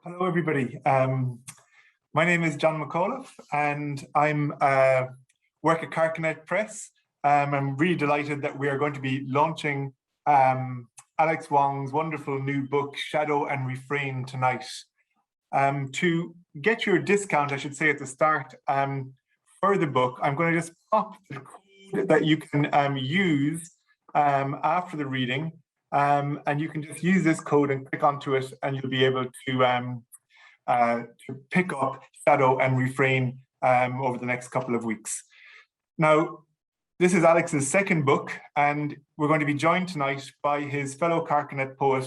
Hello, everybody. My name is John McAuliffe, and I'm work at Carcanet Press. I'm really delighted that we are going to be launching Alex Wong's wonderful new book, Shadow and Refrain, tonight. To get your discount, I should say at the start, for the book, I'm going to just pop the code that you can use after the reading. And you can just use this code and click onto it, and you'll be able to pick up Shadow and Refrain over the next couple of weeks. Now, this is Alex's second book, and we're going to be joined tonight by his fellow Carcanet poet,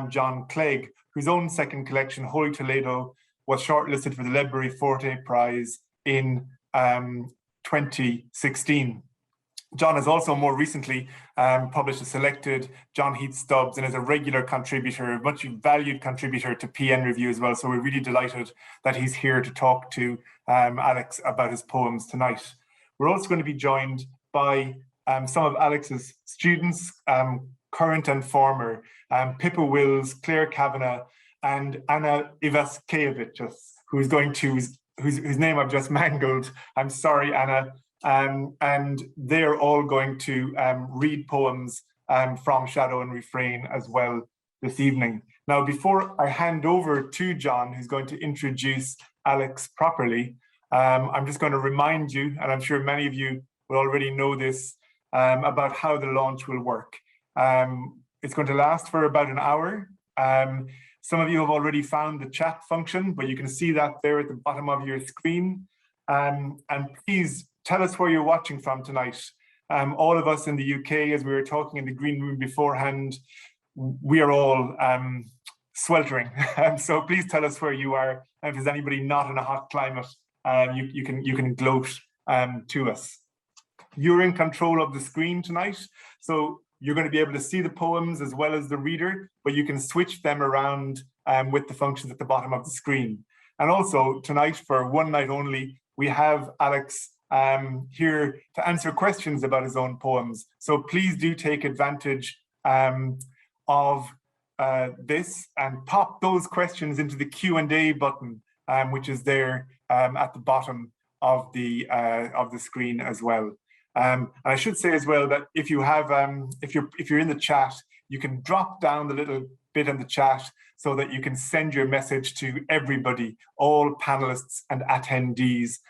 John Clegg, whose own second collection, Holy Toledo, was shortlisted for the Ledbury Forte Prize in 2016. John has also more recently published a selected John Heath Stubbs and is a regular contributor, a much valued contributor to PN Review as well. So we're really delighted that he's here to talk to Alex about his poems tonight. We're also going to be joined by some of Alex's students, current and former, Pippa Wills, Claire Kavanagh, and Anna Ivaskevich, whose name I've just mangled. I'm sorry, Anna. And they're all going to read poems from Shadow and Refrain as well this evening. Now, before I hand over to John, who's going to introduce Alex properly, I'm just going to remind you, and I'm sure many of you will already know this, about how the launch will work. It's going to last for about an hour. Some of you have already found the chat function, but you can see that there at the bottom of your screen. And please tell us where you're watching from tonight. All of us in the UK, as we were talking in the green room beforehand, we are all sweltering. So please tell us where you are. And if there's anybody not in a hot climate, you can gloat to us. You're in control of the screen tonight, so you're going to be able to see the poems as well as the reader, but you can switch them around with the functions at the bottom of the screen. And also tonight, for one night only, we have Alex here to answer questions about his own poems. So please do take advantage of this and pop those questions into the Q&A button, which is there at the bottom of the screen as well. And I should say as well that if you have if you're in the chat, you can drop down the little bit in the chat so that you can send your message to everybody, all panelists and attendees,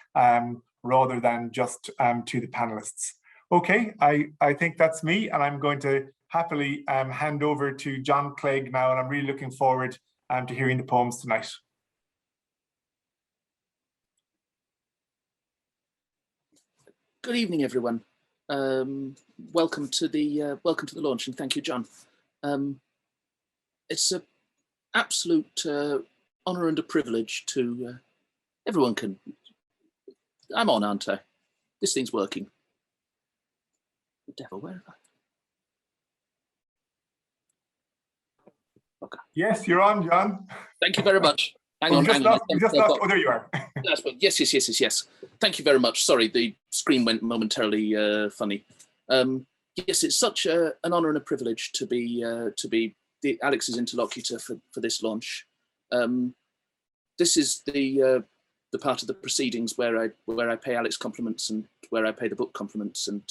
rather than just to the panelists. Okay, I think that's me, and I'm going to happily hand over to John Clegg now, and I'm really looking forward to hearing the poems tonight. Good evening, everyone. Welcome to the launch, and thank you, John. It's an absolute honour and a privilege to everyone can. I'm on, aren't I? This thing's working. The devil, where am I? Okay. Yes, you're on, John. Thank you very much. Hang on. Oh, there you are. Yes. Thank you very much. Sorry, the screen went momentarily funny. Yes, it's such an honour and a privilege to be Alex's interlocutor for this launch. This is the part of the proceedings where I pay Alex compliments and where I pay the book compliments, and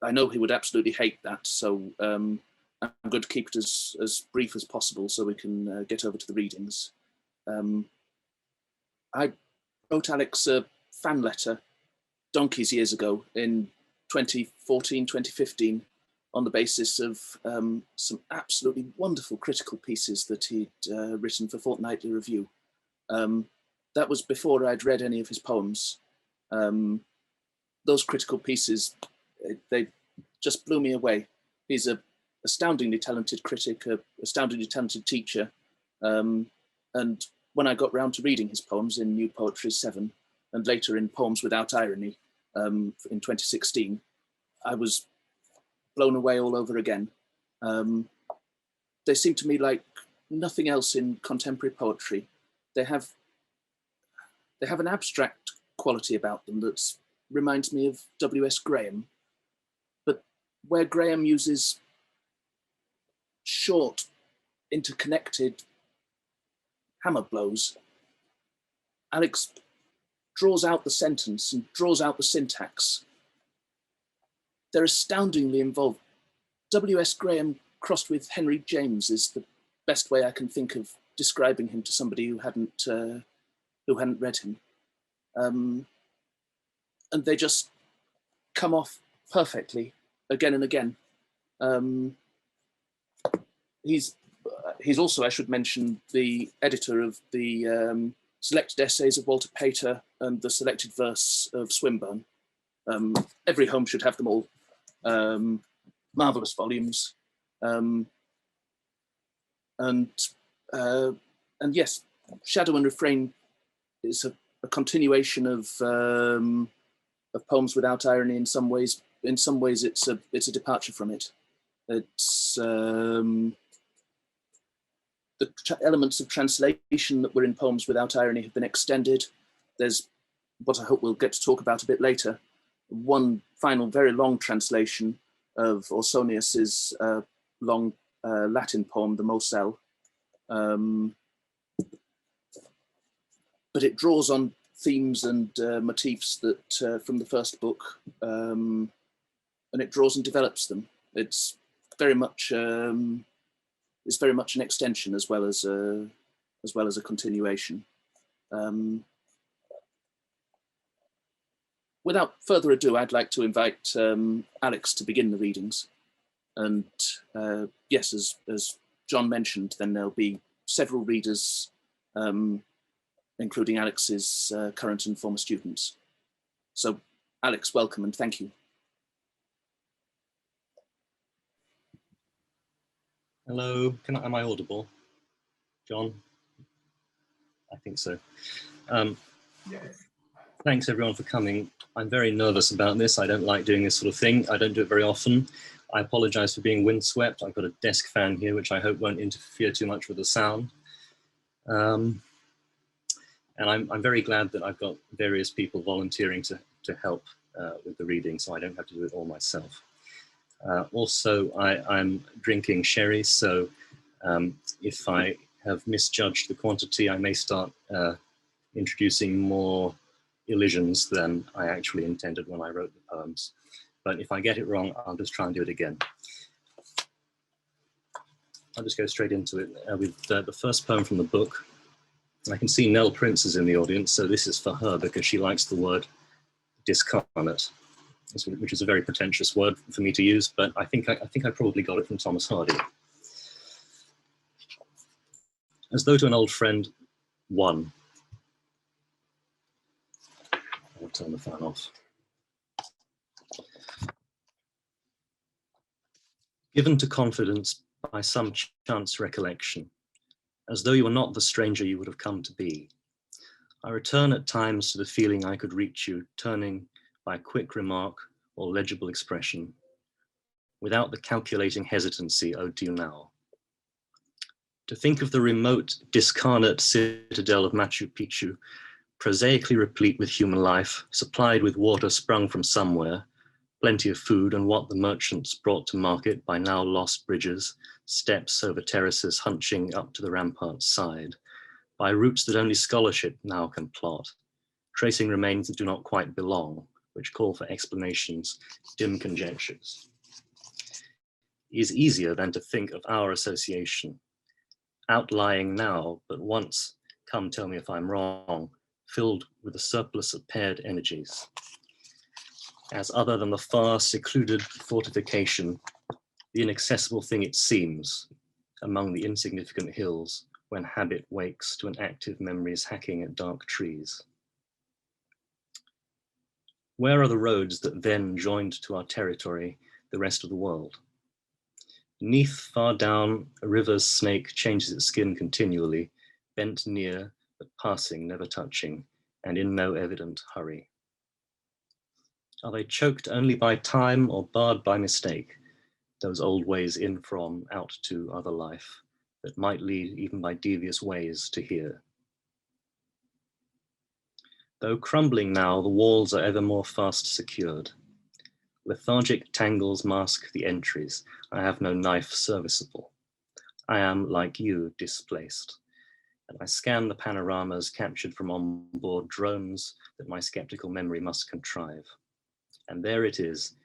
I know he would absolutely hate that. So I'm going to keep it as brief as possible so we can get over to the readings. I wrote Alex a fan letter donkeys years ago in 2014, 2015, on the basis of some absolutely wonderful critical pieces that he'd written for Fortnightly Review. That was before I'd read any of his poems. Those critical pieces, they just blew me away. He's an astoundingly talented critic, an astoundingly talented teacher. And when I got round to reading his poems in New Poetry 7, and later in Poems Without Irony in 2016, I was blown away all over again. They seem to me like nothing else in contemporary poetry. They have an abstract quality about them that reminds me of W.S. Graham, but where Graham uses short, interconnected hammer blows, Alex draws out the sentence and draws out the syntax. They're astoundingly involved. W.S. Graham crossed with Henry James is the best way I can think of describing him to somebody who hadn't read him. And they just come off perfectly again and again. He's also, I should mention, the editor of the selected essays of Walter Pater and the selected verse of Swinburne. Every home should have them all. Marvelous volumes. And yes, Shadow and Refrain is a continuation of poems without irony. In some ways, it's a departure from it. It's the elements of translation that were in Poems Without Irony have been extended. There's what I hope we'll get to talk about a bit later. One final, very long translation of Ausonius's long Latin poem, the Moselle. But it draws on themes and motifs that from the first book, and it draws and develops them. It's very much an extension as well as a continuation. Without further ado, I'd like to invite Alex to begin the readings. And yes, as John mentioned, then there'll be several readers, including Alex's current and former students. So Alex, welcome and thank you. Hello, am I audible? John? I think so. Yes. Thanks everyone for coming. I'm very nervous about this. I don't like doing this sort of thing. I don't do it very often. I apologize for being windswept. I've got a desk fan here, which I hope won't interfere too much with the sound. And I'm very glad that I've got various people volunteering to help with the reading, so I don't have to do it all myself. Also, I'm drinking sherry, so if I have misjudged the quantity, I may start introducing more elisions than I actually intended when I wrote the poems. But if I get it wrong, I'll just try and do it again. I'll just go straight into it with the first poem from the book. I can see Nell Prince is in the audience, so this is for her because she likes the word discarnate, which is a very pretentious word for me to use, but I think I probably got it from Thomas Hardy. As though to an old friend, one. I'll turn the fan off. Given to confidence by some chance recollection, as though you were not the stranger you would have come to be, I return at times to the feeling I could reach you, turning by a quick remark or legible expression, without the calculating hesitancy owed to you now. To think of the remote, discarnate citadel of Machu Picchu, prosaically replete with human life, supplied with water sprung from somewhere, plenty of food and what the merchants brought to market by now lost bridges, steps over terraces hunching up to the rampart's side, by routes that only scholarship now can plot, tracing remains that do not quite belong, which call for explanations, dim conjectures. It is easier than to think of our association, outlying now, but once, come tell me if I'm wrong, filled with a surplus of paired energies. As other than the far secluded fortification, the inaccessible thing it seems, among the insignificant hills, when habit wakes to an active memory's hacking at dark trees. Where are the roads that then joined to our territory the rest of the world? Beneath, far down, a river's snake changes its skin continually, bent near, but passing, never touching, and in no evident hurry. Are they choked only by time or barred by mistake, those old ways in from, out to other life, that might lead even by devious ways to here? Though crumbling now, the walls are ever more fast secured. Lethargic tangles mask the entries. I have no knife serviceable. I am, like you, displaced. and I scan the panoramas captured from onboard drones that my skeptical memory must contrive. And there it is,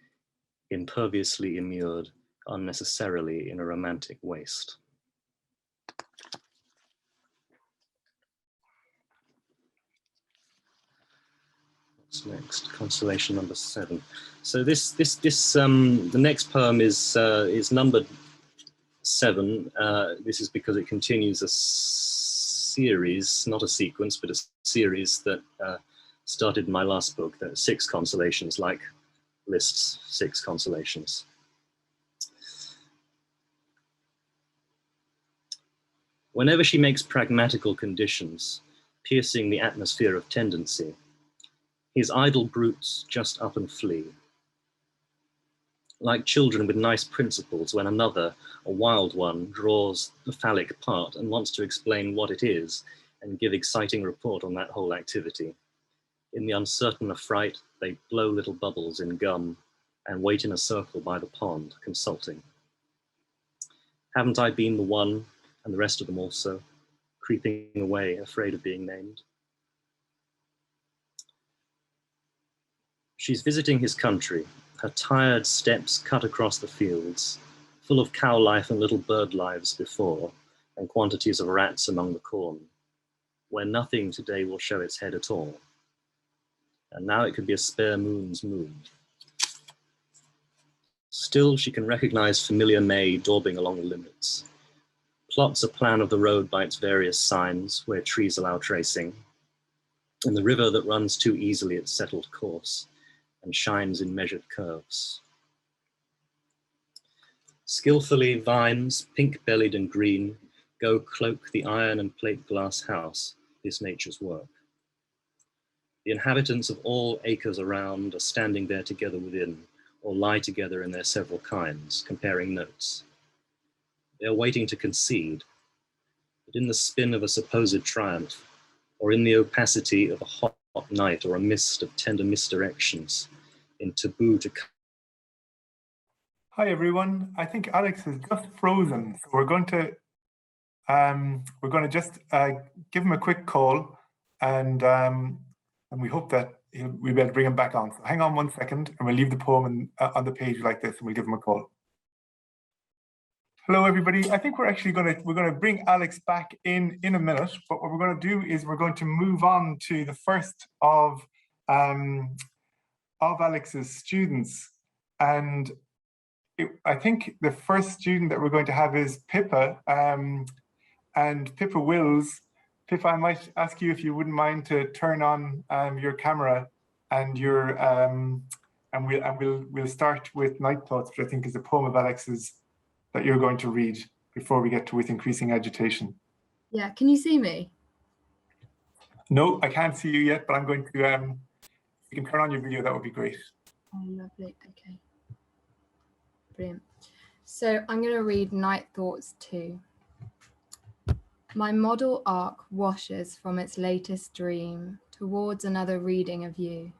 imperviously immured, unnecessarily in a romantic waste. What's next? Constellation number 7. So the next poem is numbered 7. This is because it continues a series, not a sequence, but a series that started in my last book. There are 6 constellations, like Liszt's 6 constellations. Whenever she makes pragmatical conditions, piercing the atmosphere of tendency, his idle brutes just up and flee. Like children with nice principles when another, a wild one, draws the phallic part and wants to explain what it is and give exciting report on that whole activity. In the uncertain affright, they blow little bubbles in gum and wait in a circle by the pond, consulting. Haven't I been the one, and the rest of them also, creeping away, afraid of being named? She's visiting his country, her tired steps cut across the fields, full of cow life and little bird lives before, and quantities of rats among the corn, where nothing today will show its head at all. And now it could be a spare moon's moon. Still, she can recognize familiar May daubing along the limits, plots a plan of the road by its various signs, where trees allow tracing, and the river that runs too easily its settled course, and shines in measured curves. Skillfully, vines, pink-bellied and green, go cloak the iron and plate glass house, this nature's work. The inhabitants of all acres around are standing there together within, or lie together in their several kinds, comparing notes. They are waiting to concede, but in the spin of a supposed triumph, or in the opacity of a hot night or a mist of tender misdirections, in taboo to... Hi everyone. I think Alex has just frozen, so we're going to just give him a quick call, and we hope that we'll be able to bring him back on. So hang on one second, and we'll leave the poem on the page like this, and we'll give him a call. Hello everybody. I think we're actually going to bring Alex back in a minute, but what we're going to do is we're going to move on to the first of Alex's students, and I think the first student that we're going to have is Pippa, and Pippa Wills. Pippa, I might ask you if you wouldn't mind to turn on your camera, and we'll start with Night Thoughts, which I think is a poem of Alex's that you're going to read before we get to With Increasing Agitation. Yeah, can you see me? No, I can't see you yet, but I'm going to, if you can turn on your video, that would be great. Oh, lovely, okay. Brilliant. So I'm going to read Night Thoughts 2. My model arc washes from its latest dream towards another reading of you.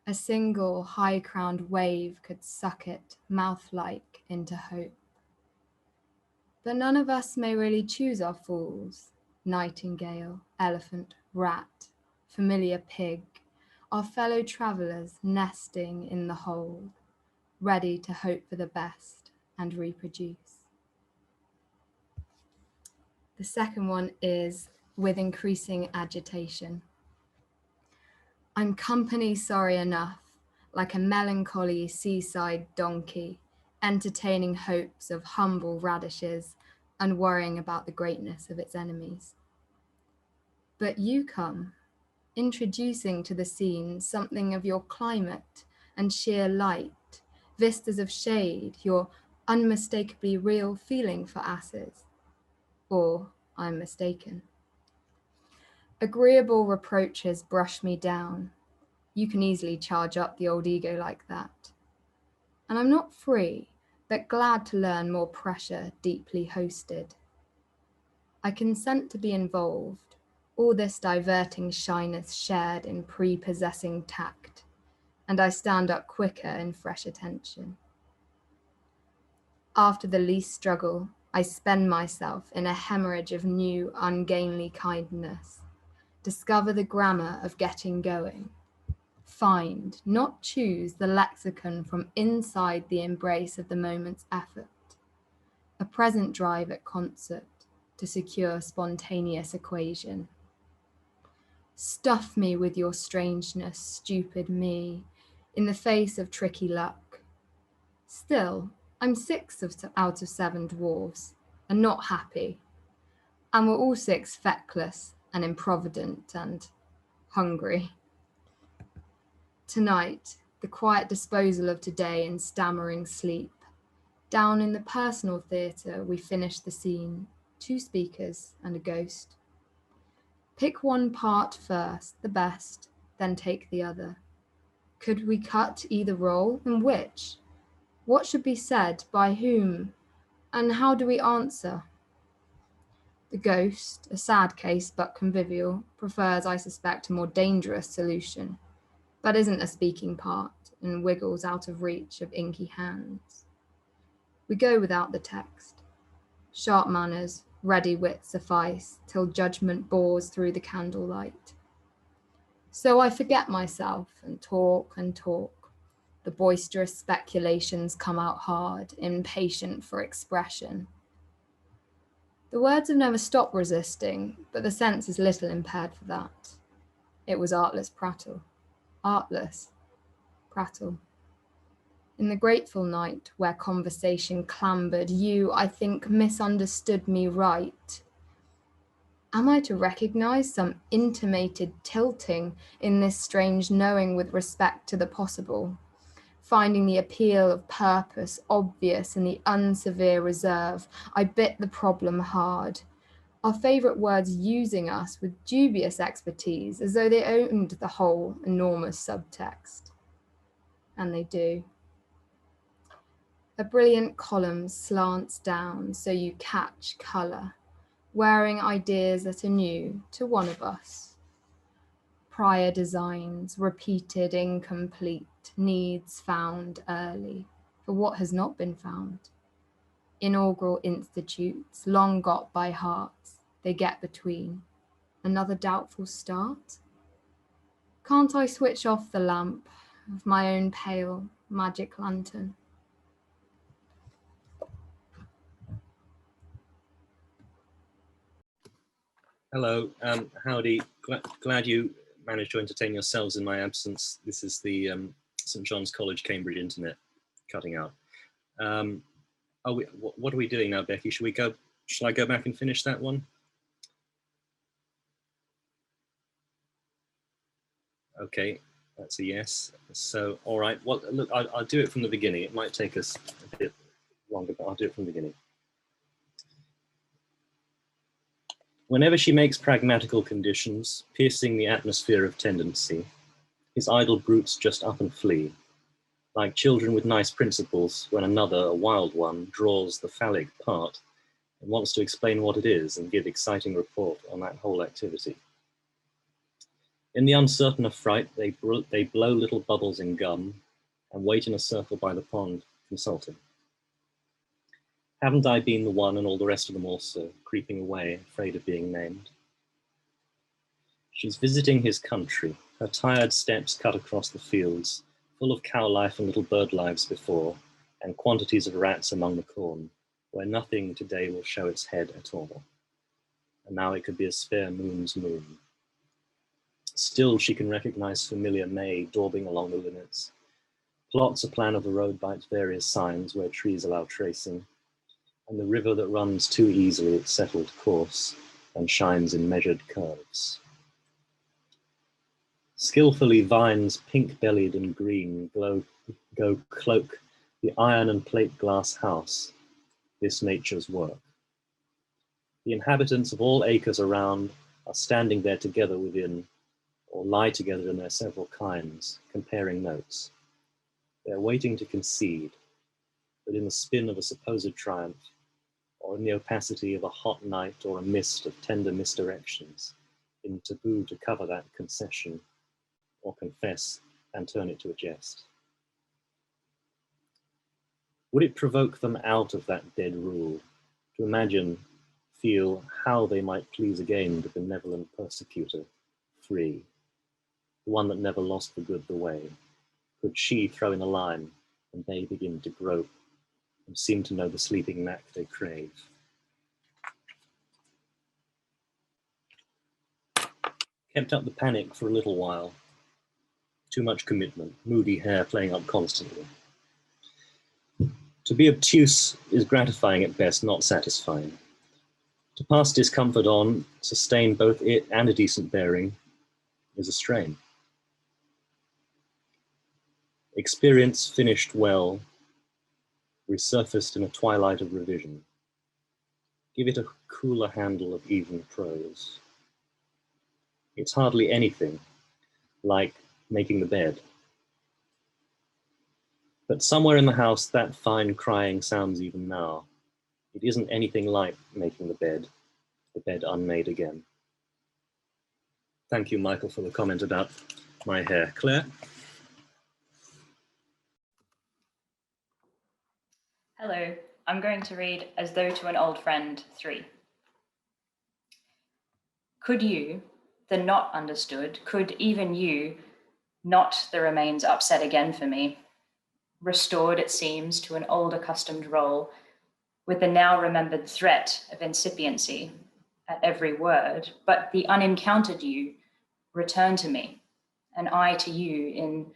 A single high-crowned wave could suck it, mouth-like, into hope. But none of us may really choose our fools. Nightingale, elephant, rat, familiar pig, our fellow travellers nesting in the hold, ready to hope for the best and reproduce. The second one is With Increasing Agitation. I'm company sorry enough, like a melancholy seaside donkey, entertaining hopes of humble radishes and worrying about the greatness of its enemies. But you come, introducing to the scene something of your climate and sheer light, vistas of shade, your unmistakably real feeling for asses. Or I'm mistaken. Agreeable reproaches brush me down. You can easily charge up the old ego like that. And I'm not free, but glad to learn more pressure deeply hosted. I consent to be involved, all this diverting shyness shared in prepossessing tact, and I stand up quicker in fresh attention. After the least struggle, I spend myself in a hemorrhage of new, ungainly kindness. Discover the grammar of getting going. Find, not choose, the lexicon from inside the embrace of the moment's effort. A present drive at concert to secure spontaneous equation. Stuff me with your strangeness, stupid me, in the face of tricky luck. Still, I'm 6 out of 7 dwarves, and not happy. And we're all 6 feckless and improvident and hungry. Tonight, the quiet disposal of today in stammering sleep. Down in the personal theatre, we finish the scene, 2 speakers and a ghost. Pick one part first, the best, then take the other. Could we cut either role, and which? What should be said, by whom, and how do we answer? The ghost, a sad case but convivial, prefers, I suspect, a more dangerous solution, but isn't a speaking part and wiggles out of reach of inky hands. We go without the text. Sharp manners, ready wit suffice till judgment bores through the candlelight. So I forget myself and talk and talk. The boisterous speculations come out hard, impatient for expression. The words have never stopped resisting, but the sense is little impaired for that. It was artless prattle. Artless prattle. In the grateful night where conversation clambered, you, I think, misunderstood me right. Am I to recognize some intimated tilting in this strange knowing with respect to the possible, finding the appeal of purpose obvious in the unsevere reserve? I bit the problem hard. Our favourite words using us with dubious expertise as though they owned the whole enormous subtext. And they do. A brilliant column slants down so you catch colour, wearing ideas that are new to one of us. Prior designs, repeated, incomplete, needs found early for what has not been found. Inaugural institutes, long got by hearts, they get between. Another doubtful start? Can't I switch off the lamp of my own pale magic lantern? Hello, howdy. Glad you managed to entertain yourselves in my absence. This is the St. John's College, Cambridge internet cutting out. What are we doing now, Becky? Shall I go back and finish that one? Okay, that's a yes. So, all right. Well, look, I'll do it from the beginning. It might take us a bit longer, but I'll do it from the beginning. Whenever she makes pragmatical conditions, piercing the atmosphere of tendency, his idle brutes just up and flee, like children with nice principles when another, a wild one, draws the phallic part and wants to explain what it is and give exciting report on that whole activity. In the uncertain affright, they blow little bubbles in gum and wait in a circle by the pond, consulting. Haven't I been the one and all the rest of them also, creeping away, afraid of being named? She's visiting his country, her tired steps cut across the fields, full of cow life and little bird lives before, and quantities of rats among the corn, where nothing today will show its head at all. And now it could be a spare moon's moon. Still she can recognize familiar May daubing along the limits, plots a plan of the road by its various signs where trees allow tracing, and the river that runs too easily its settled course and shines in measured curves. Skillfully vines pink-bellied and green go cloak the iron and plate glass house, this nature's work. The inhabitants of all acres around are standing there together within, or lie together in their several kinds, comparing notes. They're waiting to concede, but in the spin of a supposed triumph, or in the opacity of a hot night or a mist of tender misdirections, in taboo to cover that concession, or confess and turn it to a jest. Would it provoke them out of that dead rule to imagine, feel how they might please again the benevolent persecutor, free, the one that never lost the good the way. Could she throw in a line, and they begin to grope, and seem to know the sleeping knack they crave. Kept up the panic for a little while. Too much commitment, moody hair playing up constantly. To be obtuse is gratifying at best, not satisfying. To pass discomfort on, sustain both it and a decent bearing, is a strain. Experience finished well, resurfaced in a twilight of revision. Give it a cooler handle of even prose. It's hardly anything like making the bed. But somewhere in the house, that fine crying sounds even now. It isn't anything like making the bed unmade again. Thank you, Michael, for the comment about my hair. Claire? Hello, I'm going to read As Though to an Old Friend 3. Could you, the not understood, could even you, not the remains upset again for me, restored, it seems, to an old accustomed role, with the now remembered threat of incipiency at every word, but the unencountered you return to me, and I to you in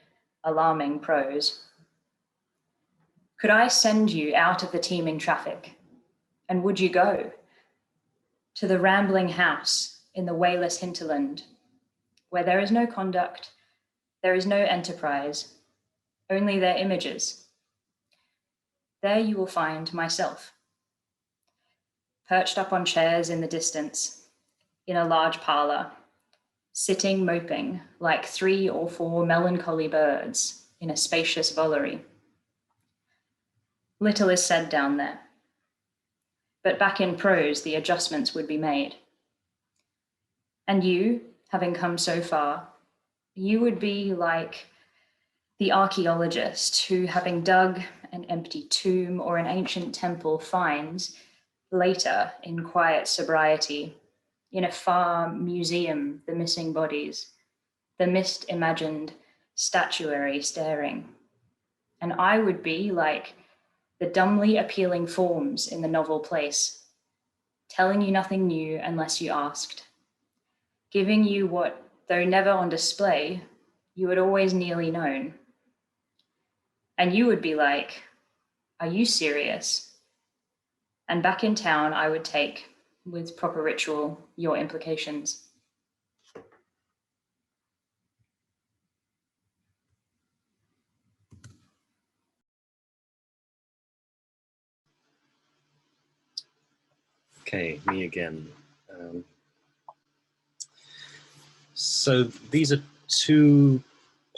alarming prose. Could I send you out of the teeming traffic, and would you go to the rambling house in the wayless hinterland, where there is no conduct, there is no enterprise, only their images? There you will find myself, perched up on chairs in the distance, in a large parlor, sitting moping like 3 or 4 melancholy birds in a spacious vullery. Little is said down there, but back in prose the adjustments would be made. And you, having come so far, you would be like the archaeologist who, having dug an empty tomb or an ancient temple, finds later in quiet sobriety, in a far museum, the missing bodies, the mist-imagined statuary staring. And I would be like the dumbly appealing forms in the novel place, telling you nothing new unless you asked, giving you what, though never on display, you had always nearly known. And you would be like, are you serious? And back in town, I would take, with proper ritual, your implications. Okay, me again. So these are 2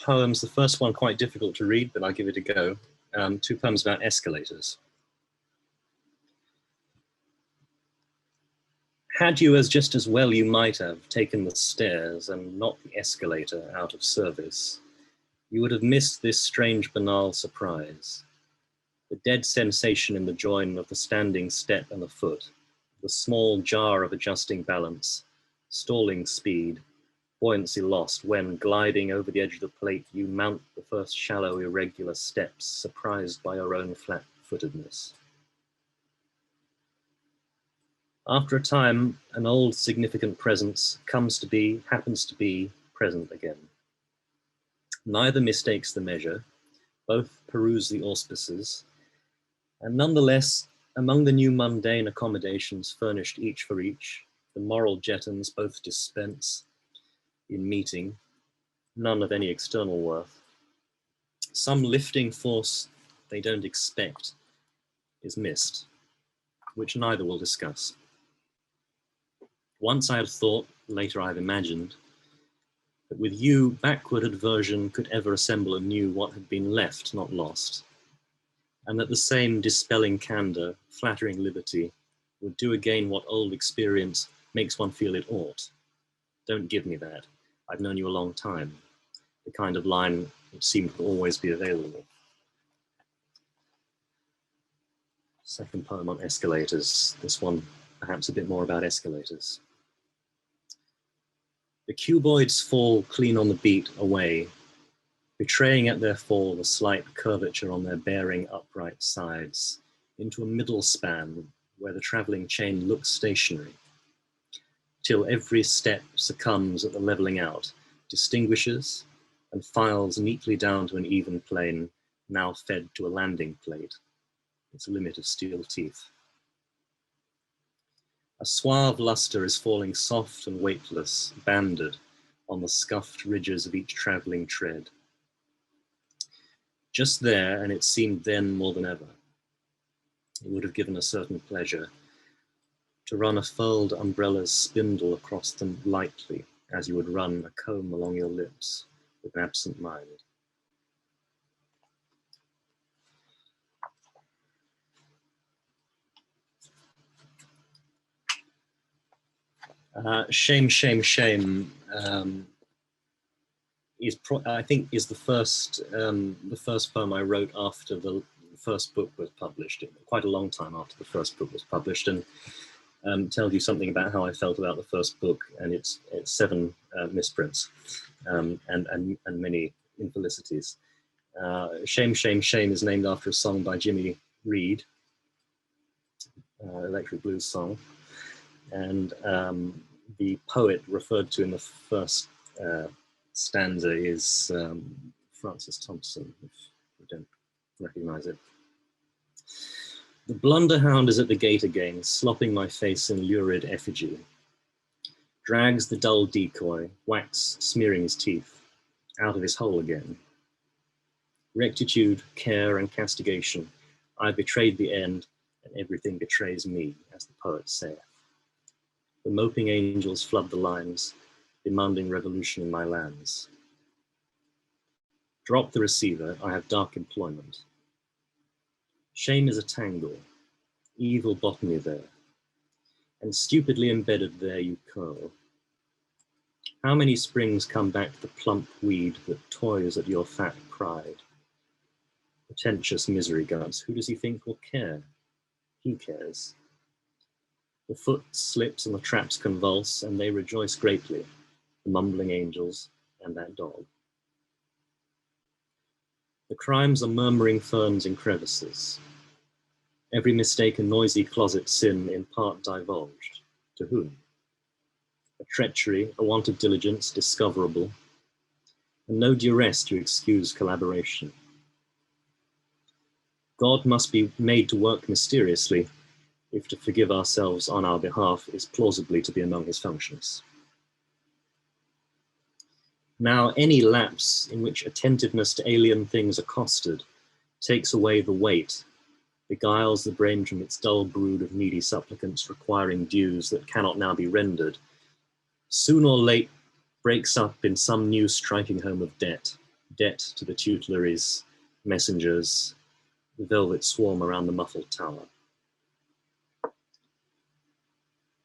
poems. The first one quite difficult to read, but I'll give it a go. 2 poems about escalators. Had you, as just as well you might have, taken the stairs and not the escalator out of service, you would have missed this strange banal surprise. The dead sensation in the join of the standing step and the foot, the small jar of adjusting balance, stalling speed, buoyancy lost when, gliding over the edge of the plate, you mount the first shallow, irregular steps, surprised by your own flat-footedness. After a time, an old significant presence happens to be present again. Neither mistakes the measure, both peruse the auspices, and nonetheless, among the new mundane accommodations furnished each for each, the moral jetons both dispense in meeting, none of any external worth. Some lifting force they don't expect is missed, which neither will discuss. Once I had thought, later I've imagined, that with you, backward aversion could ever assemble anew what had been left, not lost, and that the same dispelling candor, flattering liberty, would do again what old experience makes one feel it ought. Don't give me that. I've known you a long time. The kind of line that seemed to always be available. Second poem on escalators. This one perhaps a bit more about escalators. The cuboids fall clean on the beat away, betraying at their fall the slight curvature on their bearing upright sides into a middle span where the travelling chain looks stationary, till every step succumbs at the levelling out, distinguishes, and files neatly down to an even plane, now fed to a landing plate, its limit of steel teeth. A suave lustre is falling soft and weightless, banded on the scuffed ridges of each travelling tread. Just there, and it seemed then more than ever, it would have given a certain pleasure to run a furled umbrella's spindle across them lightly, as you would run a comb along your lips with an absent mind. Shame, Shame, Shame I think is the first poem I wrote after the first book was published, quite a long time after the first book was published, and tells you something about how I felt about the first book and its 7 misprints and many infelicities. Shame, Shame, Shame is named after a song by Jimmy Reed, electric blues song, and the poet referred to in the first stanza is Francis Thompson, if you don't recognize it. The blunderhound is at the gate again, slopping my face in lurid effigy. Drags the dull decoy, wax smearing his teeth, out of his hole again. Rectitude, care, and castigation, I betrayed the end, and everything betrays me, as the poet saith. The moping angels flood the lines, demanding revolution in my lands. Drop the receiver, I have dark employment. Shame is a tangle, evil botany there, and stupidly embedded there you curl. How many springs come back the plump weed that toys at your fat pride? Pretentious misery guts, who does he think will care? He cares. The foot slips and the traps convulse, and they rejoice greatly, the mumbling angels and that dog. The crimes are murmuring ferns in crevices. Every mistake a noisy closet sin in part divulged. To whom? A treachery, a want of diligence, discoverable, and no duress to excuse collaboration. God must be made to work mysteriously if to forgive ourselves on our behalf is plausibly to be among his functions. Now any lapse in which attentiveness to alien things accosted takes away the weight, beguiles the brain from its dull brood of needy supplicants requiring dues that cannot now be rendered, soon or late breaks up in some new striking home of debt, debt to the tutelaries, messengers, the velvet swarm around the muffled tower.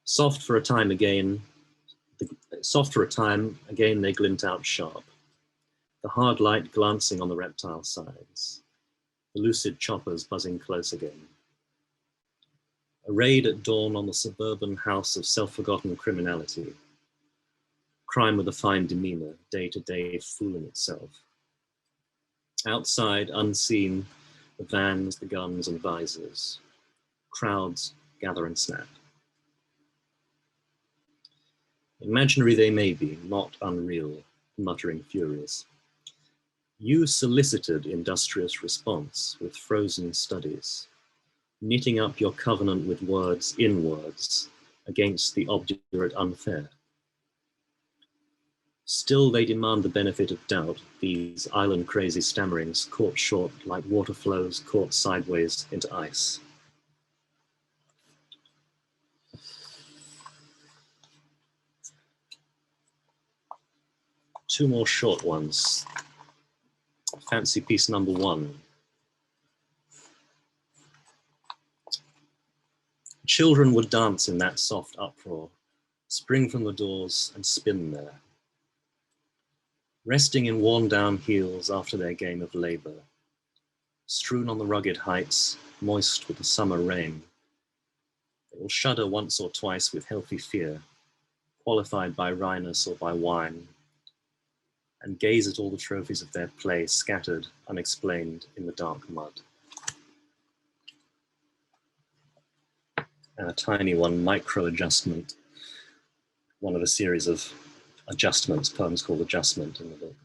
Soft for a time, again they glint out sharp, the hard light glancing on the reptile sides, the lucid choppers buzzing close again. A raid at dawn on the suburban house of self-forgotten criminality, crime with a fine demeanor, day to day fooling itself. Outside, unseen, the vans, the guns and visors. Crowds gather and snap. Imaginary they may be, not unreal, muttering furies. You solicited industrious response with frozen studies, knitting up your covenant with words in words against the obdurate unfair. Still they demand the benefit of doubt, these island-crazy stammerings caught short like water flows caught sideways into ice. Two more short ones. Fancy piece number 1. Children would dance in that soft uproar, spring from the doors and spin there, resting in worn down heels after their game of labor, strewn on the rugged heights, moist with the summer rain. They will shudder once or twice with healthy fear, qualified by wryness or by wine, and gaze at all the trophies of their play scattered, unexplained, in the dark mud. And a tiny one, Micro Adjustment, one of a series of adjustments, poems called Adjustment in the book.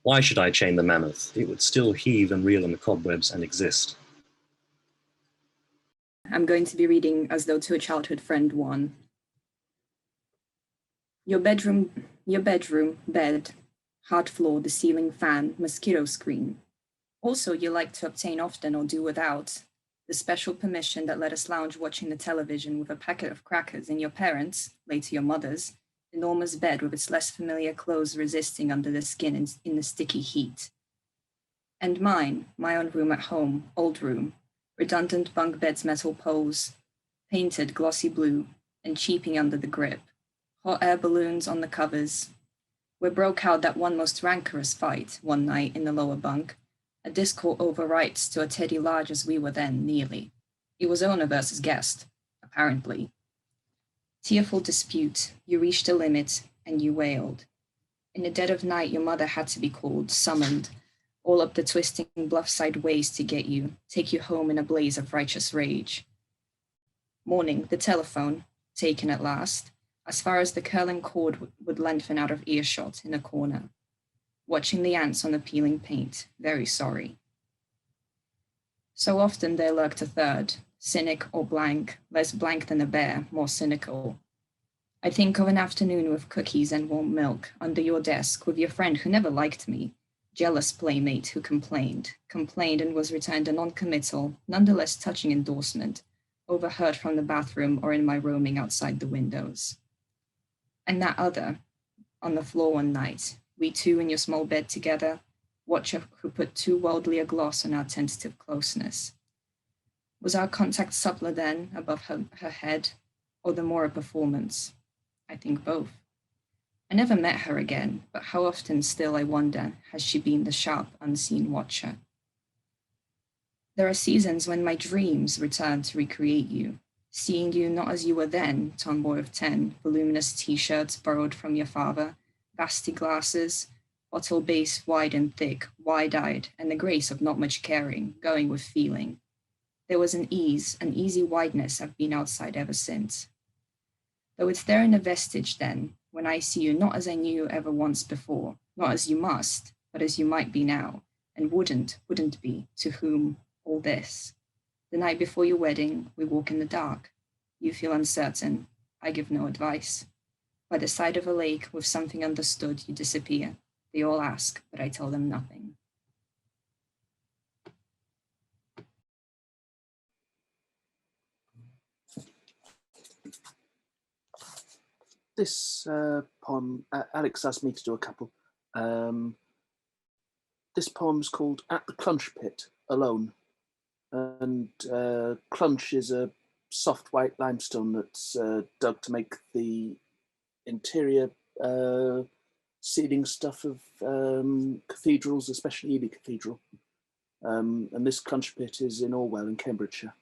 Why should I chain the mammoth? It would still heave and reel in the cobwebs and exist. I'm going to be reading As Though to a Childhood Friend 1. Your bedroom, bed, hard floor, the ceiling fan, mosquito screen. Also, you like to obtain often or do without the special permission that let us lounge watching the television with a packet of crackers in your parents', later your mother's, enormous bed with its less familiar clothes resisting under the skin in the sticky heat. And mine, my own room at home, old room, redundant bunk bed's metal poles, painted glossy blue and cheaping under the grip, hot air balloons on the covers. We broke out that one most rancorous fight one night in the lower bunk, a discord over rights to a teddy large as we were then, nearly. It was owner versus guest, apparently. Tearful dispute, you reached a limit, and you wailed. In the dead of night, your mother had to be called, summoned, all up the twisting bluff-side ways to get you, take you home in a blaze of righteous rage. Morning, the telephone, taken at last, as far as the curling cord would lengthen out of earshot in a corner. Watching the ants on the peeling paint, very sorry. So often there lurked a third, cynic or blank, less blank than a bear, more cynical. I think of an afternoon with cookies and warm milk under your desk with your friend who never liked me, jealous playmate who complained and was returned a non-committal, nonetheless touching endorsement, overheard from the bathroom or in my roaming outside the windows. And that other, on the floor one night, we two in your small bed together, watcher who put too worldly a gloss on our tentative closeness. Was our contact subtler then, above her head, or the more a performance? I think both. I never met her again, but how often still I wonder, has she been the sharp, unseen watcher? There are seasons when my dreams return to recreate you, seeing you not as you were then, tomboy of 10, voluminous t-shirts borrowed from your father, vasty glasses, bottle base wide and thick, wide-eyed, and the grace of not much caring, going with feeling. There was an easy wideness I've been outside ever since. Though it's there in a vestige then, when I see you not as I knew you ever once before, not as you must, but as you might be now, and wouldn't be, to whom all this. The night before your wedding, we walk in the dark. You feel uncertain, I give no advice. By the side of a lake with something understood, you disappear. They all ask, but I tell them nothing. This poem, Alex asked me to do a couple. This poem's called At the Clunch Pit, Alone. And clunch is a soft white limestone that's dug to make the interior ceiling stuff of cathedrals, especially Ely Cathedral. And this clunch pit is in Orwell in Cambridgeshire.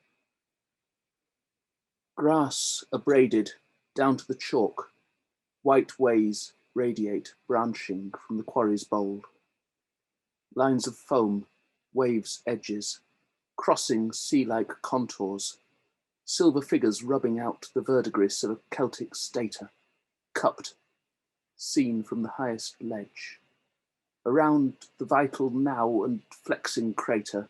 Grass abraded down to the chalk, white ways radiate, branching from the quarry's bowl. Lines of foam, waves' edges, crossing sea-like contours, silver figures rubbing out the verdigris of a Celtic stater, cupped, seen from the highest ledge. Around the vital now and flexing crater,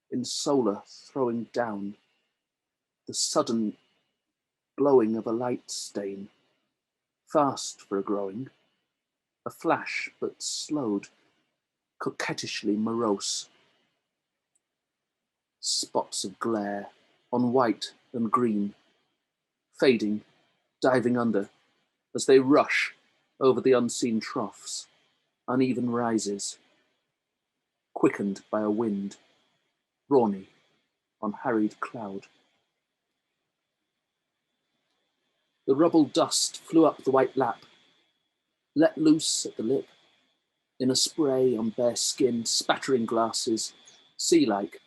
in solar throwing down, the sudden blowing of a light stain, fast for a growing, a flash but slowed, coquettishly morose. Spots of glare on white and green, fading, diving under, as they rush over the unseen troughs, uneven rises, quickened by a wind, brawny on harried cloud. The rubble dust flew up the white lap, let loose at the lip, in a spray on bare skin, spattering glasses, sea-like,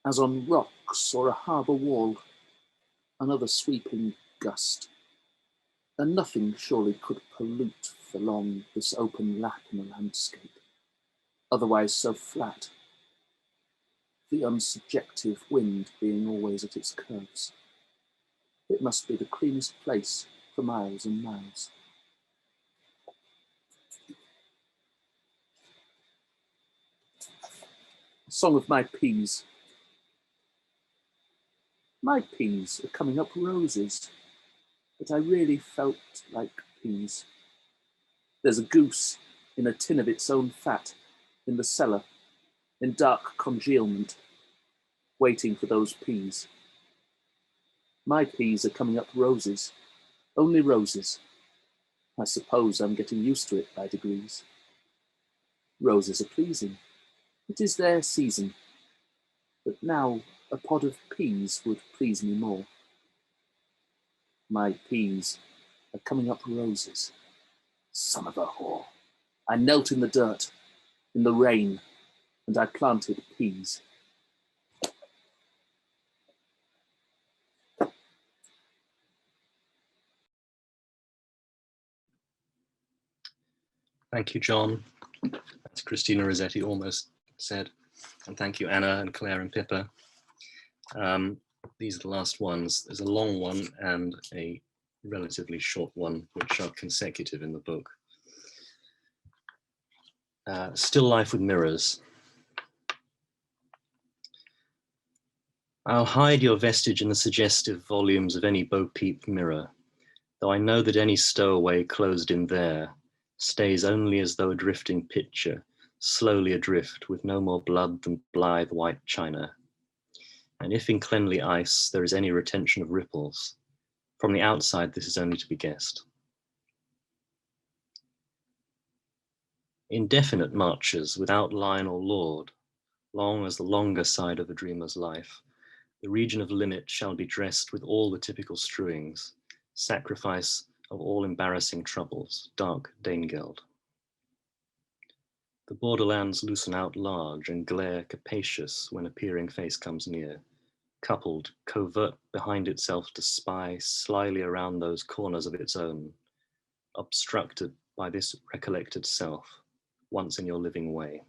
as on rocks or a harbour wall, another sweeping gust. And nothing surely could pollute for long this open lap in the landscape, otherwise so flat, the unsubjective wind being always at its curves. It must be the cleanest place for miles and miles. Song of my peas. My peas are coming up roses, but I really felt like peas. There's a goose in a tin of its own fat in the cellar, in dark congealment, waiting for those peas. My peas are coming up roses, only roses. I suppose I'm getting used to it by degrees. Roses are pleasing. It is their season. But now a pod of peas would please me more. My peas are coming up roses. Son of a whore. I knelt in the dirt, in the rain, and I planted peas. Thank you, John. As Christina Rossetti almost said. And thank you, Anna and Claire and Pippa. These are the last ones. There's a long one and a relatively short one, which are consecutive in the book. Still Life with Mirrors. I'll hide your vestige in the suggestive volumes of any Bo-Peep mirror, though I know that any stowaway closed in there stays only as though a drifting pitcher, slowly adrift with no more blood than blithe white china. And if in cleanly ice there is any retention of ripples, from the outside this is only to be guessed. Indefinite marches without line or lord, long as the longer side of a dreamer's life, the region of limit shall be dressed with all the typical strewings, sacrifice of all embarrassing troubles, dark Danegeld. The borderlands loosen out large and glare capacious when a peering face comes near, coupled, covert behind itself to spy slyly around those corners of its own, obstructed by this recollected self, once in your living way.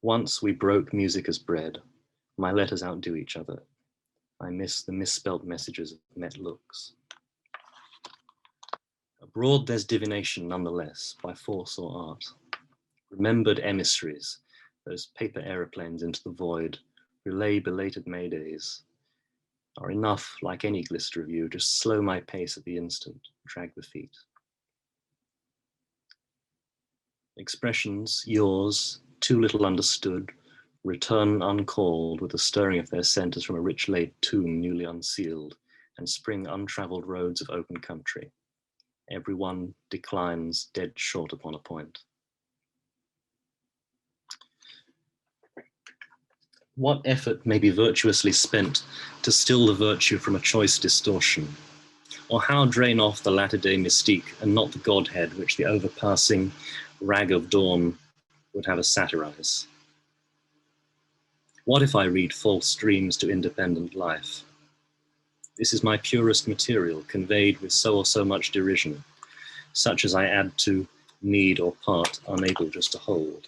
Once we broke music as bread, my letters outdo each other. I miss the misspelt messages of met looks. Abroad there's divination nonetheless, by force or art. Remembered emissaries, those paper aeroplanes into the void, relay belated maydays, are enough, like any glister of you, just slow my pace at the instant, drag the feet. Expressions, yours, too little understood, return uncalled with the stirring of their centers from a rich laid tomb newly unsealed, and spring untraveled roads of open country. Every one declines dead short upon a point. What effort may be virtuously spent to still the virtue from a choice distortion? Or how drain off the latter-day mystique and not the godhead which the overpassing rag of dawn would have us satirize? What if I read false dreams to independent life? This is my purest material, conveyed with so or so much derision, such as I add to need or part unable just to hold.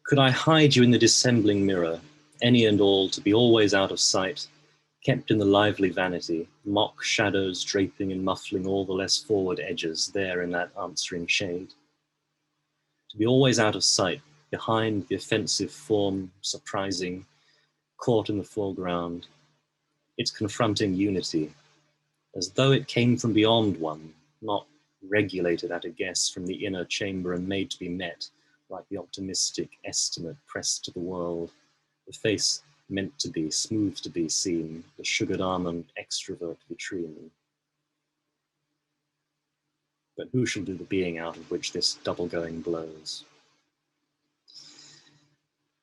Could I hide you in the dissembling mirror, any and all to be always out of sight, kept in the lively vanity, mock shadows draping and muffling all the less forward edges there in that answering shade? To be always out of sight, behind the offensive form, surprising, caught in the foreground, its confronting unity, as though it came from beyond one, not regulated at a guess from the inner chamber and made to be met, like the optimistic estimate pressed to the world, the face meant to be, smooth to be seen, the sugared almond extrovert vitrine. But who shall do the being out of which this double going blows?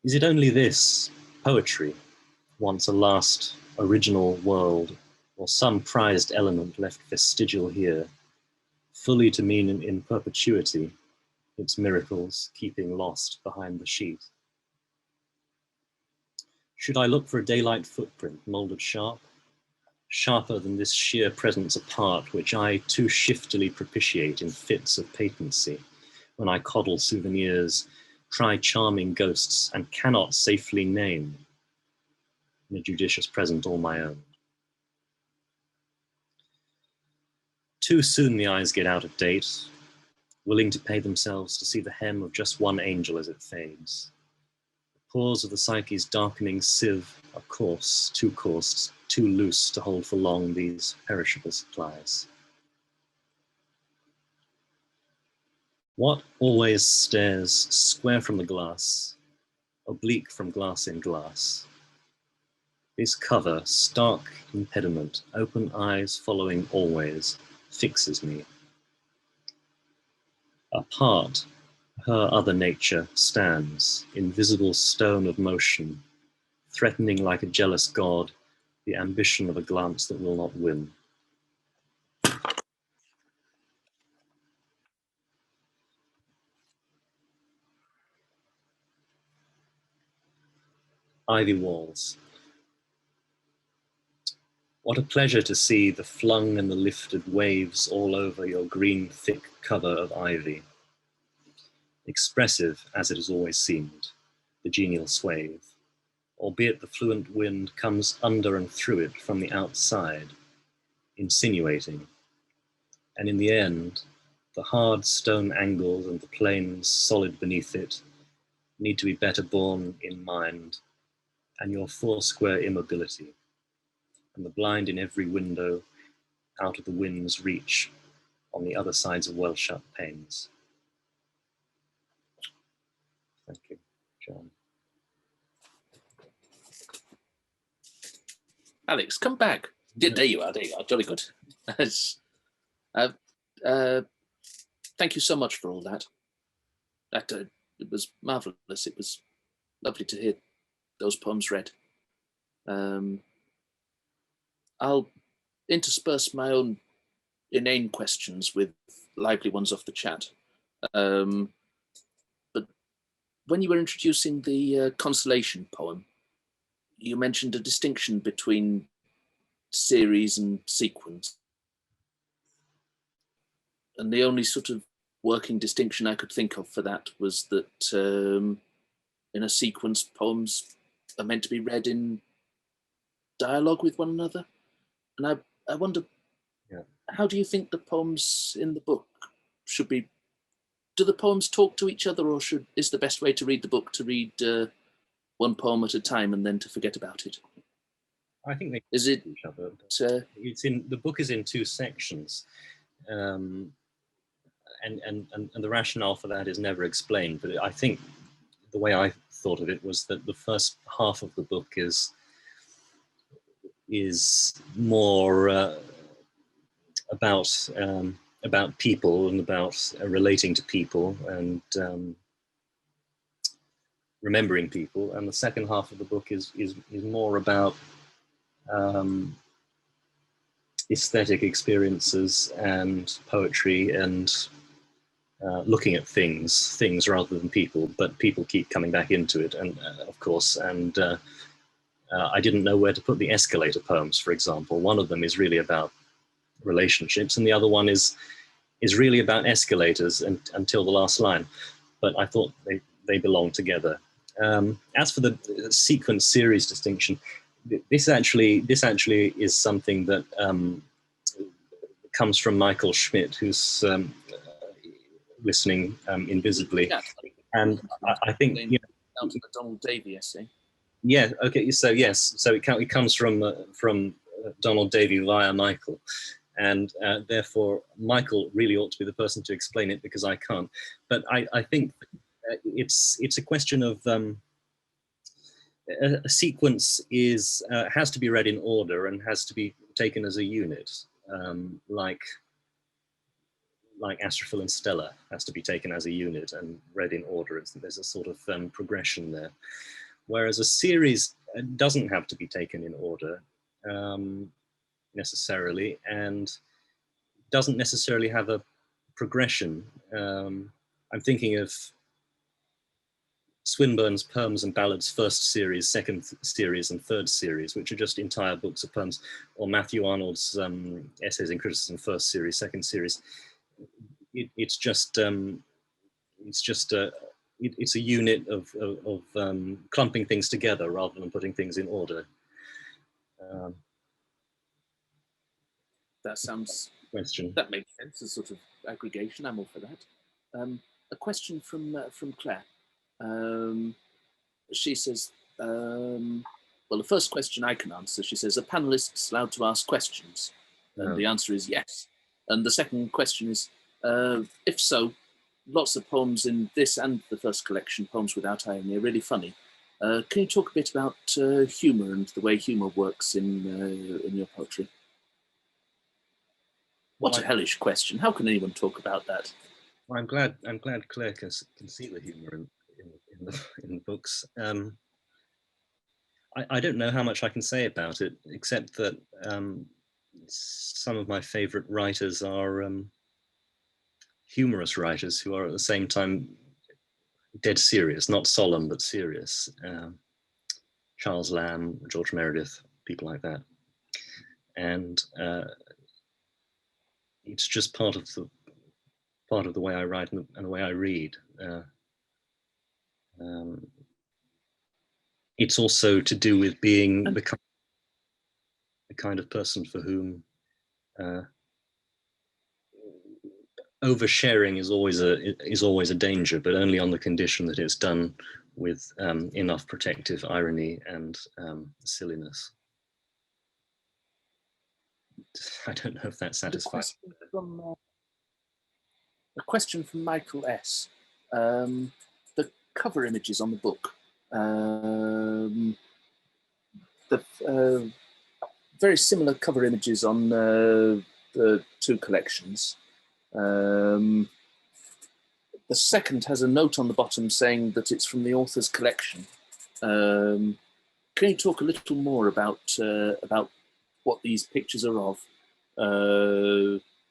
Is it only this, poetry, once a last original world, or some prized element left vestigial here, fully to mean in perpetuity, its miracles keeping lost behind the sheet. Should I look for a daylight footprint moulded sharp, sharper than this sheer presence apart, which I too shiftily propitiate in fits of patency, when I coddle souvenirs, try charming ghosts, and cannot safely name in a judicious present all my own? Too soon the eyes get out of date, willing to pay themselves to see the hem of just one angel as it fades. The pores of the psyche's darkening sieve are coarse, too loose to hold for long these perishable supplies. What always stares square from the glass, oblique from glass in glass? This cover, stark impediment, open eyes following always, fixes me. Apart, her other nature stands, invisible stone of motion, threatening like a jealous god, the ambition of a glance that will not win. Ivy walls. What a pleasure to see the flung and the lifted waves all over your green thick cover of ivy. Expressive as it has always seemed, the genial swathe, albeit the fluent wind comes under and through it from the outside, insinuating, and in the end, the hard stone angles and the planes solid beneath it need to be better borne in mind, and your foursquare immobility, and the blind in every window out of the wind's reach on the other sides of well-shut panes. Thank you, John. Alex, come back. Yeah, there you are, jolly good. Thank you so much for all that. It was marvellous. It was lovely to hear those poems read. I'll intersperse my own inane questions with lively ones off the chat. But when you were introducing the Constellation poem, you mentioned a distinction between series and sequence. And the only sort of working distinction I could think of for that was that in a sequence, poems are meant to be read in dialogue with one another. And I wonder, how do you think the poems in the book should be? Do the poems talk to each other, or is the best way to read the book to read one poem at a time and then to forget about it? I think they is it each other. It's in the book is in two sections, and the rationale for that is never explained. But I think the way I thought of it was that the first half of the book is more about people and about relating to people and remembering people, and the second half of the book is more about aesthetic experiences and poetry and looking at things rather than people, but people keep coming back into it, and of course, and I didn't know where to put the escalator poems, for example. One of them is really about relationships, and the other one is really about escalators until the last line, but I thought they belong together. As for the sequence series distinction, this actually is something that comes from Michael Schmidt, who's listening invisibly. Yeah, and I think down to the Donald Davy essay. Yeah. Okay. So yes. So it comes from Donald Davy via Michael, and therefore Michael really ought to be the person to explain it, because I can't. But I think it's a question of a sequence has to be read in order and has to be taken as a unit, like Astrophil and Stella has to be taken as a unit and read in order. There's a sort of progression there. Whereas a series doesn't have to be taken in order necessarily, and doesn't necessarily have progression. I'm thinking of Swinburne's Poems and Ballads first series, second series, and third series, which are just entire books of poems, or Matthew Arnold's Essays in Criticism first series, second series. It's a unit of clumping things together rather than putting things in order. That sounds Question. That makes sense. A sort of aggregation. I'm all for that. A question from Claire. She says, well, the first question I can answer. She says, are panelists allowed to ask questions? And the answer is yes. And the second question is, if so, lots of poems in this and the first collection, Poems Without Irony, are really funny. Can you talk a bit about humour and the way humour works in your poetry? What a hellish question! How can anyone talk about that? Well, I'm glad Claire can see the humour in the books. I don't know how much I can say about it, except that some of my favourite writers are humorous writers who are at the same time dead serious, not solemn but serious. Charles Lamb, George Meredith, people like that, and it's just part of the way I write and the way I read. It's also to do with being the kind of person for whom oversharing is always a danger, but only on the condition that it's done with enough protective irony and silliness. I don't know if that satisfies. A question from Michael S. The cover images on the book, the very similar cover images on the two collections. The second has a note on the bottom saying that it's from the author's collection. Can you talk a little more about what these pictures are of,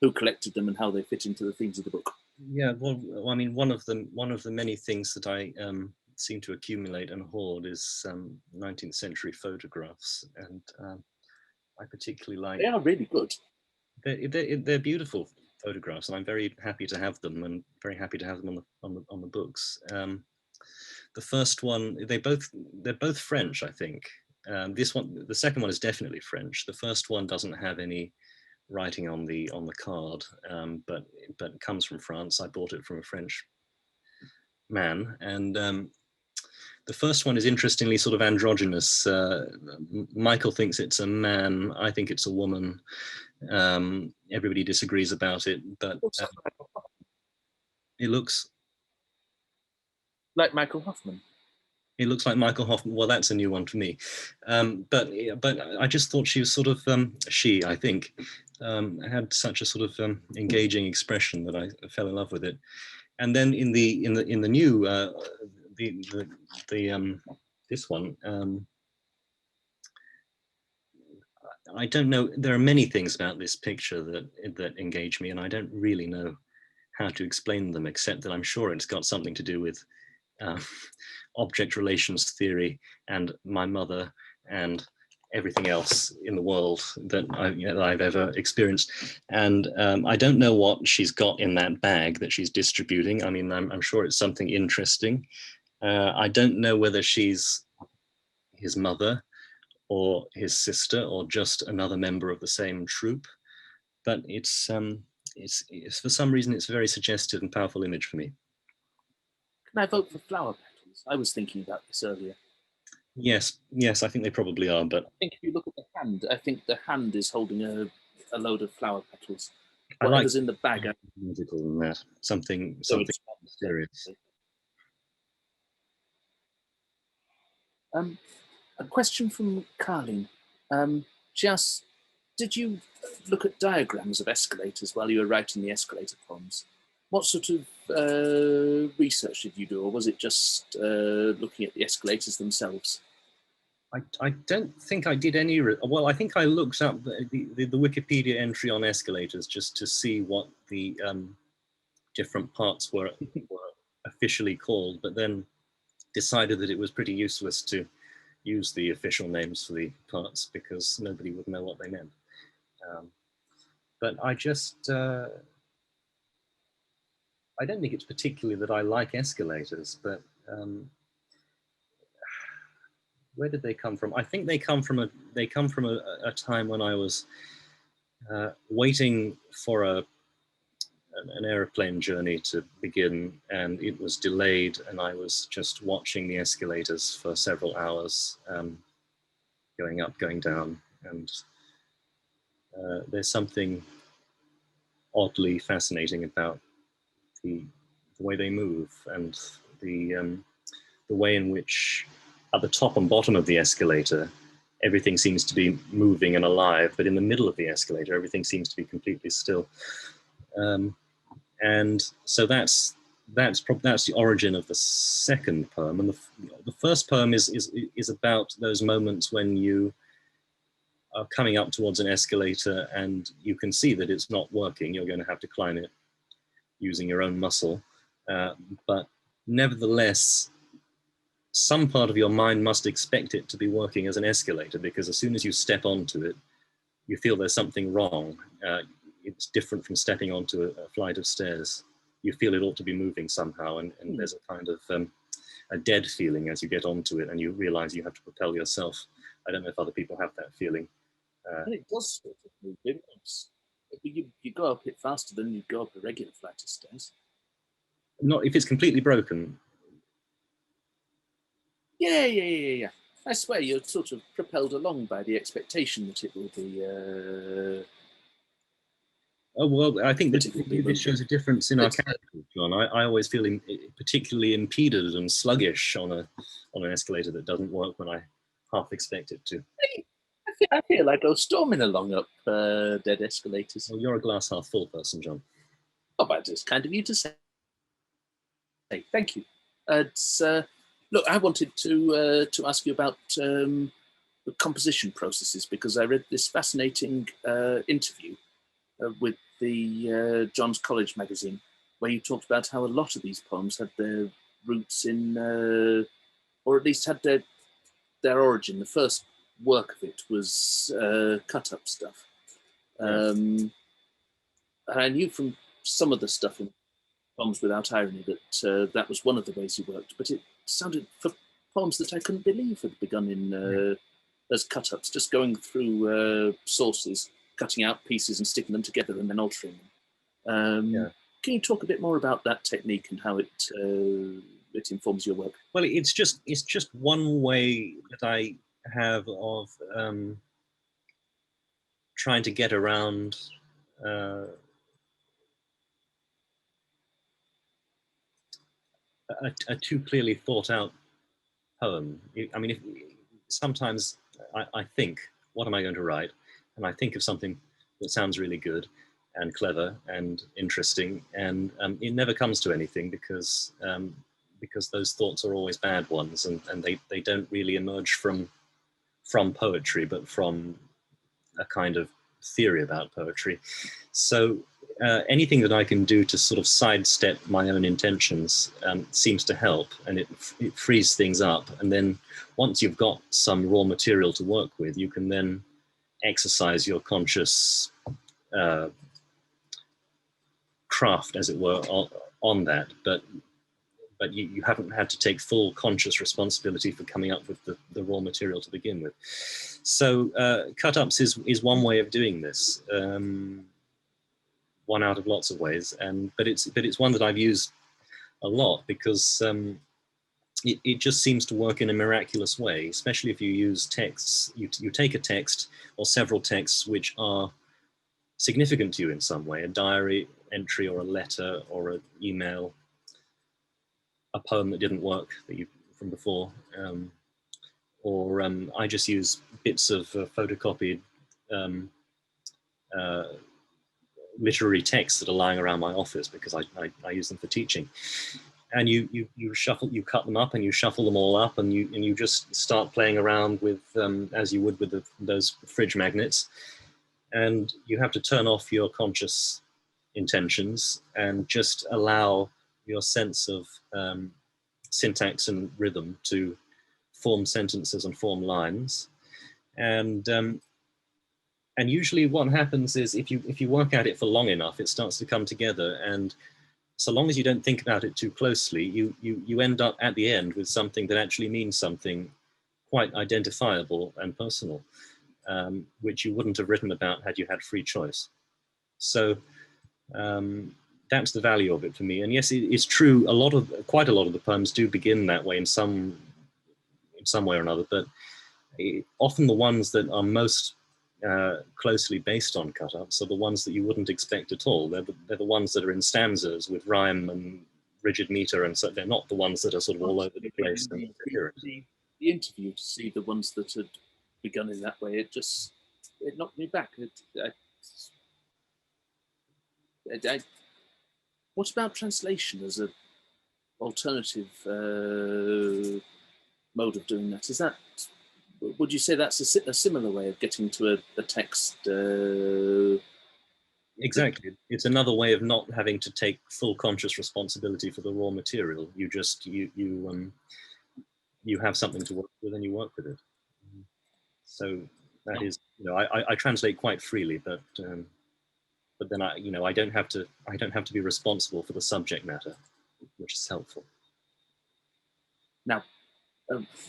who collected them, and how they fit into the themes of the book? Yeah, well, I mean, one of the many things that I seem to accumulate and hoard is 19th century photographs, and I particularly like. They are really good. They're beautiful photographs, and I'm very happy to have them, and very happy to have them on the books. The first one, they're both French, I think. This one, the second one is definitely French. The first one doesn't have any writing on the card, but it comes from France. I bought it from a French man, and the first one is interestingly sort of androgynous. Michael thinks it's a man. I think it's a woman. Everybody disagrees about it, but it looks like Michael Hoffman. It looks like Michael Hoffman. Well, that's a new one for me. But I just thought she was sort of I think had such a sort of engaging expression that I fell in love with it. And then in the new this one, I don't know. There are many things about this picture that engage me, and I don't really know how to explain them, except that I'm sure it's got something to do with object relations theory and my mother and everything else in the world that I've ever experienced. And I don't know what she's got in that bag that she's distributing. I mean, I'm sure it's something interesting. I don't know whether she's his mother or his sister or just another member of the same troupe, but it's for some reason it's a very suggestive and powerful image for me. Can I vote for flower petals? I was thinking about this earlier. Yes, I think they probably are, but I think if you look at the hand, I think the hand is holding a load of flower petals. Whatever's in the bag, magical than that. Something mysterious. A question from Carleen. She asks, did you look at diagrams of escalators while you were writing the escalator poems? What sort of research did you do, or was it just looking at the escalators themselves? I don't think I did any. Well, I think I looked up the Wikipedia entry on escalators just to see what the different parts were officially called, but then decided that it was pretty useless to use the official names for the parts because nobody would know what they meant. But I just, I don't think it's particularly that I like escalators, but where did they come from? I think they come from a time when I was waiting for an airplane journey to begin, and it was delayed, and I was just watching the escalators for several hours, going up, going down, and there's something oddly fascinating about the way they move and the way in which at the top and bottom of the escalator everything seems to be moving and alive, but in the middle of the escalator everything seems to be completely still. And so that's the origin of the second poem, and the first poem is about those moments when you are coming up towards an escalator and you can see that it's not working. You're going to have to climb it using your own muscle, but nevertheless, some part of your mind must expect it to be working as an escalator, because as soon as you step onto it, you feel there's something wrong. It's different from stepping onto a flight of stairs. You feel it ought to be moving somehow, and there's a kind of a dead feeling as you get onto it and you realize you have to propel yourself. I don't know if other people have that feeling. And it does sort of move. You go up it faster than you go up a regular flight of stairs. Not if it's completely broken. Yeah. I swear you're sort of propelled along by the expectation that it will be. Oh, well, I think this shows a difference in our characters, John. I always feel particularly impeded and sluggish on an escalator that doesn't work when I half expect it to. I feel I go storming along up dead escalators. Well, you're a glass half full person, John. Oh, but it's kind of you to say. Thank you. Look, I wanted to ask you about the composition processes, because I read this fascinating interview with the John's College magazine, where you talked about how a lot of these poems had their roots in, or at least had their origin. The first work of it was cut-up stuff. And I knew from some of the stuff in Poems Without Irony that that was one of the ways he worked, but it sounded, for poems that I couldn't believe had begun in as cut-ups, just going through sources, cutting out pieces and sticking them together and then altering them. Can you talk a bit more about that technique and how it informs your work? Well, it's just one way that I have of trying to get around a too clearly thought out poem. I mean, sometimes I think, what am I going to write? And I think of something that sounds really good and clever and interesting, and it never comes to anything because those thoughts are always bad ones, and they don't really emerge from poetry, but from a kind of theory about poetry. So anything that I can do to sort of sidestep my own intentions seems to help, and it frees things up. And then once you've got some raw material to work with, you can then exercise your conscious craft, as it were, on that. But you haven't had to take full conscious responsibility for coming up with the raw material to begin with. So cut-ups is one way of doing this, one out of lots of ways, but it's one that I've used a lot because it just seems to work in a miraculous way, especially if you use texts. You take a text or several texts which are significant to you in some way, a diary entry or a letter or an email, a poem that didn't work from before, or I just use bits of photocopied literary texts that are lying around my office because I use them for teaching. And you cut them up and you shuffle them all up, and you just start playing around with as you would with those fridge magnets, and you have to turn off your conscious intentions and just allow your sense of syntax and rhythm to form sentences and form lines. And usually what happens is if you work at it for long enough, it starts to come together. And so long as you don't think about it too closely, you end up at the end with something that actually means something quite identifiable and personal, which you wouldn't have written about had you had free choice. So that's the value of it for me. And yes, it's true. Quite a lot of the poems do begin that way in some way or another, but often the ones that are most closely based on cut-ups are the ones that you wouldn't expect at all. They're the ones that are in stanzas with rhyme and rigid meter, and so they're not the ones that are sort of all over the place. The interview, to see the ones that had begun in that way, it knocked me back. What about translation as an alternative mode of doing that? Is that, would you say that's a similar way of getting to a text? Exactly. It's another way of not having to take full conscious responsibility for the raw material. You just you have something to work with and you work with it. So that is, I translate quite freely, but then I don't have to be responsible for the subject matter, which is helpful. Now,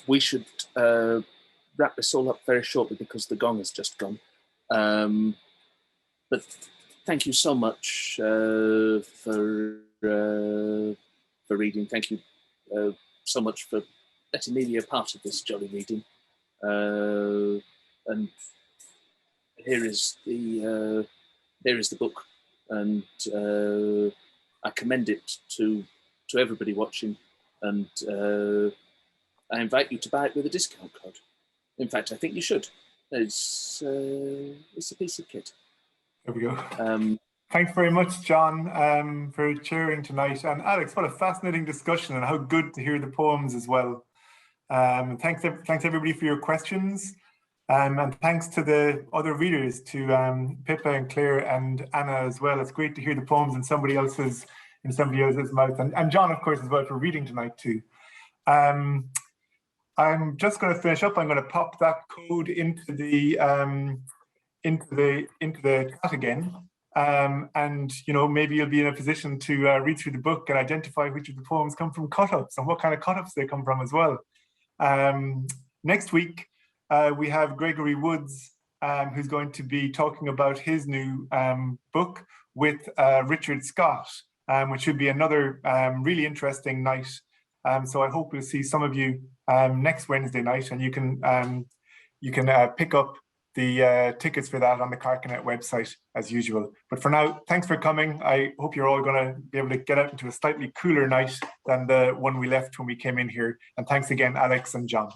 we should wrap this all up very shortly because the gong has just gone. But thank you so much for reading. Thank you so much for letting me be a part of this jolly reading. And here is the book, and I commend it to everybody watching, and I invite you to buy it with a discount code. In fact, I think you should. It's a piece of kit. There we go. Thanks very much, John, for chairing tonight. And Alex, what a fascinating discussion, and how good to hear the poems as well. Thanks everybody for your questions. And thanks to the other readers, to Pippa and Claire and Anna as well. It's great to hear the poems in somebody else's mouth. And John, of course, as well, for reading tonight too. I'm just going to finish up. I'm going to pop that code into the chat again. And maybe you'll be in a position to read through the book and identify which of the poems come from cut-ups and what kind of cut-ups they come from as well. Next week, we have Gregory Woods, who's going to be talking about his new book with Richard Scott, which should be another really interesting night. So I hope we'll see some of you next Wednesday night, and you can pick up the tickets for that on the Carcanet website as usual. But for now, thanks for coming. I hope you're all going to be able to get out into a slightly cooler night than the one we left when we came in here. And thanks again, Alex and John.